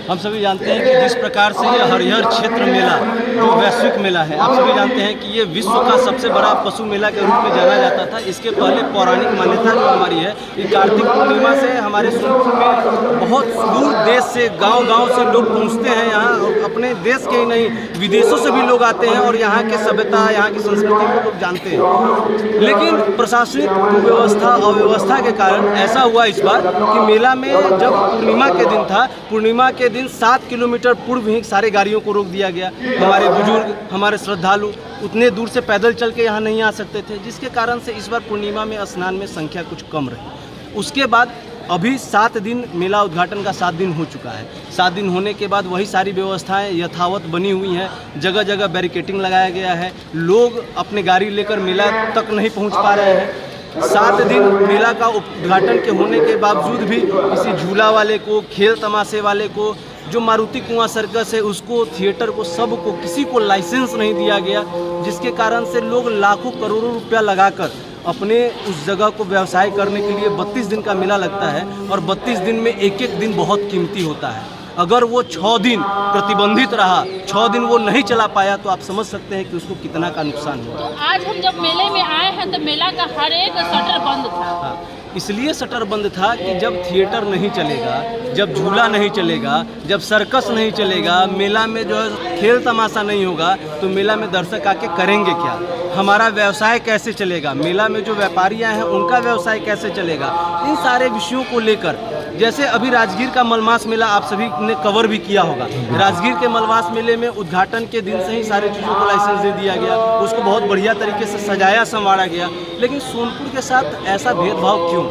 हम सभी जानते हैं कि जिस प्रकार से ये हरिहर क्षेत्र मेला जो वैश्विक मेला है, आप सभी जानते हैं कि ये विश्व का सबसे बड़ा पशु मेला के रूप में जाना जाता था। इसके पहले पौराणिक मान्यता जो हमारी है कि कार्तिक पूर्णिमा से हमारे सोनपुर में बहुत दूर देश से गांव-गांव से लोग पहुंचते हैं यहाँ, और अपने देश के ही नहीं विदेशों से भी लोग आते हैं और यहाँ की सभ्यता, यहाँ की संस्कृति को लोग जानते हैं। लेकिन प्रशासनिक व्यवस्था अव्यवस्था के कारण ऐसा हुआ इस बार कि मेला में जब पूर्णिमा के दिन था, पूर्णिमा के दिन 7 किलोमीटर पूर्व ही सारे गाड़ियों को रोक दिया गया। हमारे बुजुर्ग, हमारे श्रद्धालु उतने दूर से पैदल चल के यहाँ नहीं आ सकते थे, जिसके कारण से इस बार पूर्णिमा में स्नान में संख्या कुछ कम रही। उसके बाद अभी 7 दिन मेला उद्घाटन का 7 दिन हो चुका है। 7 दिन होने के बाद वही सारी व्यवस्थाएं यथावत बनी हुई हैं। जगह जगह बैरिकेटिंग लगाया गया है, लोग अपने गाड़ी लेकर मेला तक नहीं पहुँच पा रहे हैं। 7 दिन मेला का उद्घाटन के होने के बावजूद भी किसी झूला वाले को, खेल तमाशे वाले को, जो मारुति कुआं सर्कस है उसको, थिएटर को, सबको किसी को लाइसेंस नहीं दिया गया, जिसके कारण से लोग लाखों करोड़ों रुपया लगाकर अपने उस जगह को व्यवसाय करने के लिए 32 दिन का मेला लगता है, और 32 दिन में एक एक दिन बहुत कीमती होता है। अगर वो 6 दिन प्रतिबंधित रहा, 6 दिन वो नहीं चला पाया, तो आप समझ सकते हैं कि उसको कितना का नुकसान हुआ। तो आज हम जब मेले में आए हैं तो मेला का हर एक शटर बंद था। हाँ, इसलिए शटर बंद था कि जब थिएटर नहीं चलेगा, जब झूला नहीं चलेगा, जब सर्कस नहीं चलेगा, मेला में जो है खेल तमाशा नहीं होगा, तो मेला में दर्शक आके करेंगे क्या? हमारा व्यवसाय कैसे चलेगा? मेला में जो व्यापारियां हैं उनका व्यवसाय कैसे चलेगा? इन सारे विषयों को लेकर, जैसे अभी राजगीर का मलमास मेला आप सभी ने कवर भी किया होगा। राजगीर के मलमास मेले में उद्घाटन के दिन से ही सारी चीज़ों को लाइसेंस दे दिया गया, उसको बहुत बढ़िया तरीके से सजाया संवारा गया। लेकिन सोनपुर के साथ ऐसा भेदभाव क्यों?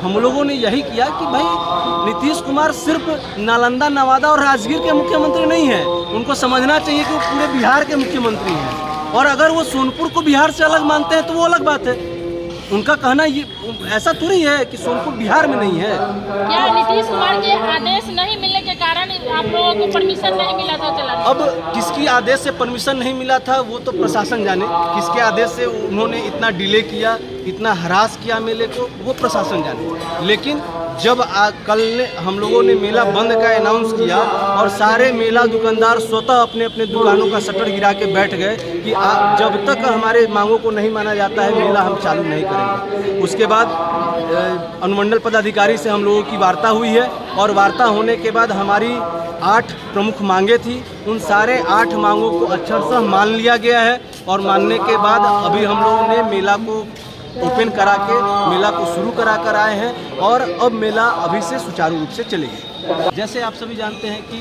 हम लोगों ने यही किया कि भाई नीतीश कुमार सिर्फ नालंदा, नवादा और राजगीर के मुख्यमंत्री नहीं हैं, उनको समझना चाहिए कि वो पूरे बिहार के मुख्यमंत्री हैं। और अगर वो सोनपुर को बिहार से अलग मानते हैं तो वो अलग बात है। उनका कहना ये ऐसा थोड़ी है कि सोनपुर बिहार में नहीं है। क्या नीतीश कुमार के आदेश नहीं मिलने के कारण आप लोगों को परमिशन नहीं मिला था चलाने? अब किसकी आदेश से परमिशन नहीं मिला था वो तो प्रशासन जाने, किसके आदेश से उन्होंने इतना डिले किया, इतना हरास किया मेले को, वो प्रशासन जाने। लेकिन जब कल हम लोगों ने मेला बंद का अनाउंस किया और सारे मेला दुकानदार स्वतः अपने अपने दुकानों का शटर गिरा के बैठ गए कि जब तक हमारे मांगों को नहीं माना जाता है मेला हम चालू नहीं करेंगे। उसके बाद अनुमंडल पदाधिकारी से हम लोगों की वार्ता हुई है, और वार्ता होने के बाद हमारी 8 प्रमुख मांगे थी, उन सारे 8 मांगों को अक्षरशः मान लिया गया है। और मानने के बाद अभी हम लोगों ने मेला को ओपन करा के मेला को शुरू करा कर आए हैं, और अब मेला अभी से सुचारू रूप से चलेगा। जैसे आप सभी जानते हैं कि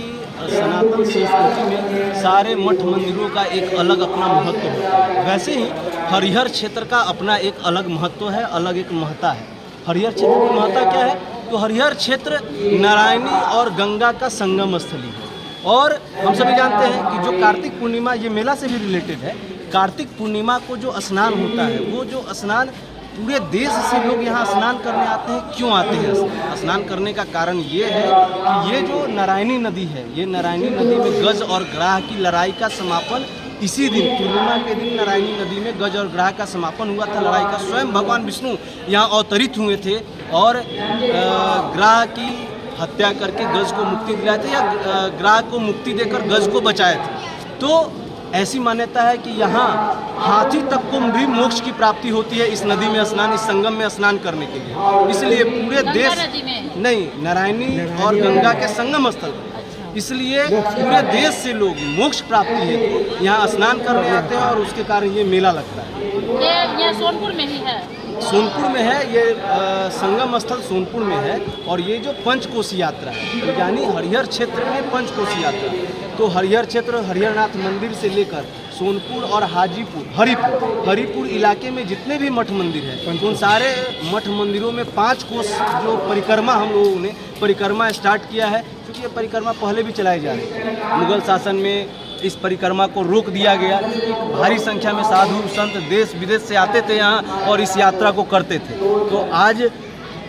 सनातन संस्कृति में सारे मठ मंदिरों का एक अलग अपना महत्व है, वैसे ही हरिहर क्षेत्र का अपना एक अलग महत्व है, अलग एक महत्ता है। हरिहर क्षेत्र की महत्ता क्या है? तो हरिहर क्षेत्र नारायणी और गंगा का संगम स्थली है। और हम सभी जानते हैं कि जो कार्तिक पूर्णिमा, ये मेला से भी रिलेटेड है, कार्तिक पूर्णिमा को जो स्नान होता है, वो जो स्नान पूरे देश से लोग यहाँ स्नान करने आते हैं। क्यों आते हैं? स्नान करने का कारण ये है कि ये जो नारायणी नदी है, ये नारायणी नदी में गज और ग्राह की लड़ाई का समापन इसी दिन, पूर्णिमा के दिन नारायणी नदी में गज और ग्राह का समापन हुआ था, लड़ाई का। स्वयं भगवान विष्णु यहाँ अवतरित हुए थे और ग्राह की हत्या करके गज को मुक्ति दिलाए थे, या ग्राह को मुक्ति देकर गज को बचाए थे। तो ऐसी मान्यता है कि यहाँ हाथी तक को भी मोक्ष की प्राप्ति होती है इस नदी में स्नान, इस संगम में स्नान करने के लिए। इसलिए पूरे देश नहीं, नारायणी और गंगा के संगम स्थल, इसलिए पूरे देश से लोग मोक्ष प्राप्ति है तो यहाँ स्नान करने आते हैं, और उसके कारण ये मेला लगता है। ये सोनपुर में ही है? सोनपुर में है ये, संगम स्थल सोनपुर में है। और ये जो पंचकोशी यात्रा है, तो यानी हरिहर क्षेत्र में पंचकोशी यात्रा, तो हरिहर क्षेत्र हरिहरनाथ मंदिर से लेकर सोनपुर और हाजीपुर, हरिपुर इलाके में जितने भी मठ मंदिर हैं, उन सारे मठ मंदिरों में 5 कोस जो परिक्रमा हम लोगों ने परिक्रमा स्टार्ट किया है। क्योंकि ये परिक्रमा पहले भी चलाई जा रही थी, मुगल शासन में इस परिक्रमा को रोक दिया गया, क्योंकि भारी संख्या में साधु संत देश विदेश से आते थे यहाँ और इस यात्रा को करते थे। तो आज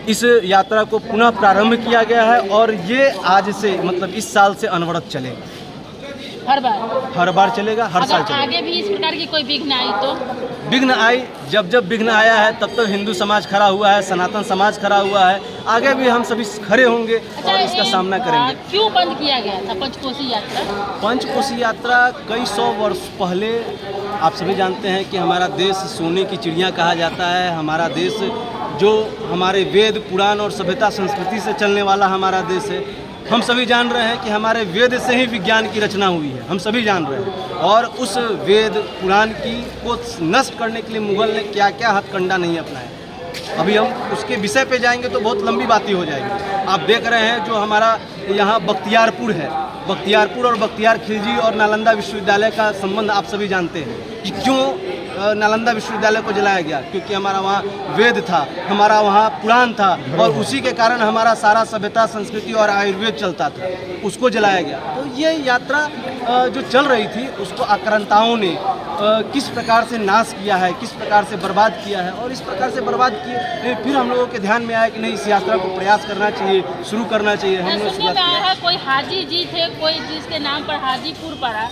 इस यात्रा को पुनः प्रारंभ किया गया है, और ये आज से मतलब इस साल से अनवरत चलेगा। हर बार चलेगा, हर साल अगर चलेगा। आगे भी इस प्रकार की कोई विघ्न आई तो? विघ्न आई, जब विघ्न आया है तब तो हिंदू समाज खड़ा हुआ है, सनातन समाज खड़ा हुआ है, आगे भी हम सभी खड़े होंगे और इसका सामना करेंगे। क्यों बंद किया गया था पंचकोसी यात्रा? पंचकोसी यात्रा कई 100 वर्ष पहले, आप सभी जानते हैं कि हमारा देश सोने की चिड़िया कहा जाता है। हमारा देश जो हमारे वेद पुराण और सभ्यता संस्कृति से चलने वाला हमारा देश है। हम सभी जान रहे हैं कि हमारे वेद से ही विज्ञान की रचना हुई है, हम सभी जान रहे हैं। और उस वेद पुराण की को नष्ट करने के लिए मुगल ने क्या क्या हथकंडा नहीं अपनाया। अभी हम उसके विषय पे जाएंगे तो बहुत लंबी बातें हो जाएगी। आप देख रहे हैं जो हमारा यहाँ बख्तियारपुर है, बख्तियारपुर और बख्तियार खिलजी और नालंदा विश्वविद्यालय का संबंध आप सभी जानते हैं कि क्यों नालंदा विश्वविद्यालय को जलाया गया। क्योंकि हमारा वहाँ वेद था, हमारा वहाँ पुराण था और उसी के कारण हमारा सारा सभ्यता संस्कृति और आयुर्वेद चलता था, उसको जलाया गया। तो ये यात्रा जो चल रही थी उसको आक्रांताओं ने किस प्रकार से नाश किया है, किस प्रकार से बर्बाद किया है। और इस प्रकार से बर्बाद किए फिर हम लोगों के ध्यान में आया कि नहीं, इस यात्रा को प्रयास करना चाहिए, शुरू करना चाहिए। हमने सुनने में आया है कोई हाजी जी थे, कोई जिसके नाम पर हाजीपुर पड़ा,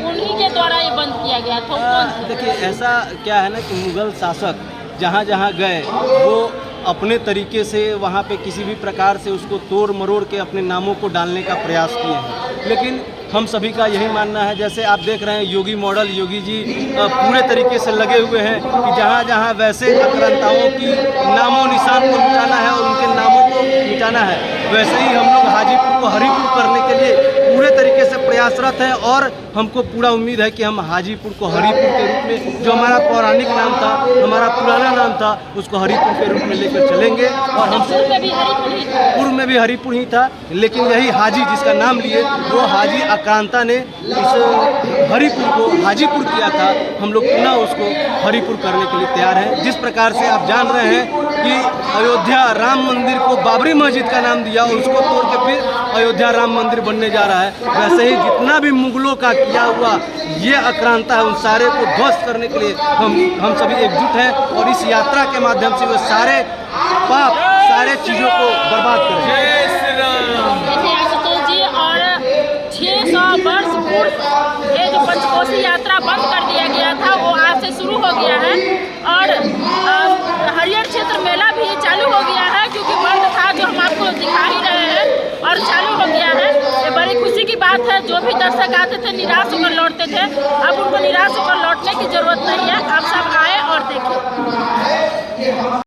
उन्हीं के द्वारा ये बंद किया गया था। देखिए ऐसा क्या है ना कि मुगल शासक जहाँ जहाँ गए वो अपने तरीके से वहाँ पे किसी भी प्रकार से उसको तोड़ मरोड़ के अपने नामों को डालने का प्रयास किए हैं। लेकिन हम सभी का यही मानना है, जैसे आप देख रहे हैं योगी मॉडल, योगी जी पूरे तरीके से लगे हुए हैं कि जहाँ जहाँ वैसे आक्रांताओं की नामों निशान को मिटाना है और उनके नामों को मिटाना है, वैसे ही हम लोग हाजीपुर को हरिपुर करने के लिए पूरे तरीके से प्रयासरत हैं। और हमको पूरा उम्मीद है कि हम हाजीपुर को हरिपुर के रूप में, जो हमारा पौराणिक नाम था, हमारा पुराना नाम था, उसको हरिपुर के रूप में लेकर चलेंगे। और हम पूर्व में भी हरिपुर ही था, पूर्व में भी हरिपुर ही था, लेकिन यही हाजी जिसका नाम लिए वो हाजी आक्रांता ने इस हरिपुर को हाजीपुर किया था। हम लोग पुनः उसको हरिपुर करने के लिए तैयार हैं। जिस प्रकार से आप जान रहे हैं कि अयोध्या राम मंदिर को बाबरी मस्जिद का नाम दिया और उसको तोड़ के फिर अयोध्या राम मंदिर बनने जा रहा है, वैसे ही जितना भी मुगलों का किया हुआ ये आक्रांता है उन सारे को ध्वस्त करने के लिए हम सभी एकजुट हैं। और इस यात्रा के माध्यम से वो सारे पाप, सारे चीज़ों को बर्बाद करेंगे। देखिए आशुतोष जी, और 600 वर्ष पूर्व ये जो पंचकोसी यात्रा बंद कर दिया गया था वो आज से शुरू हो गया है। और हरियर क्षेत्र मेला भी चालू हो गया है, क्योंकि बंद था जो हम आपको दिखा ही रहे हैं, और चालू हो गया है। ये बड़ी खुशी की बात है। जो भी दर्शक आते थे निराश होकर लौटते थे, अब उनको निराश होकर लौटने की जरूरत नहीं है। आप सब आए और देखें।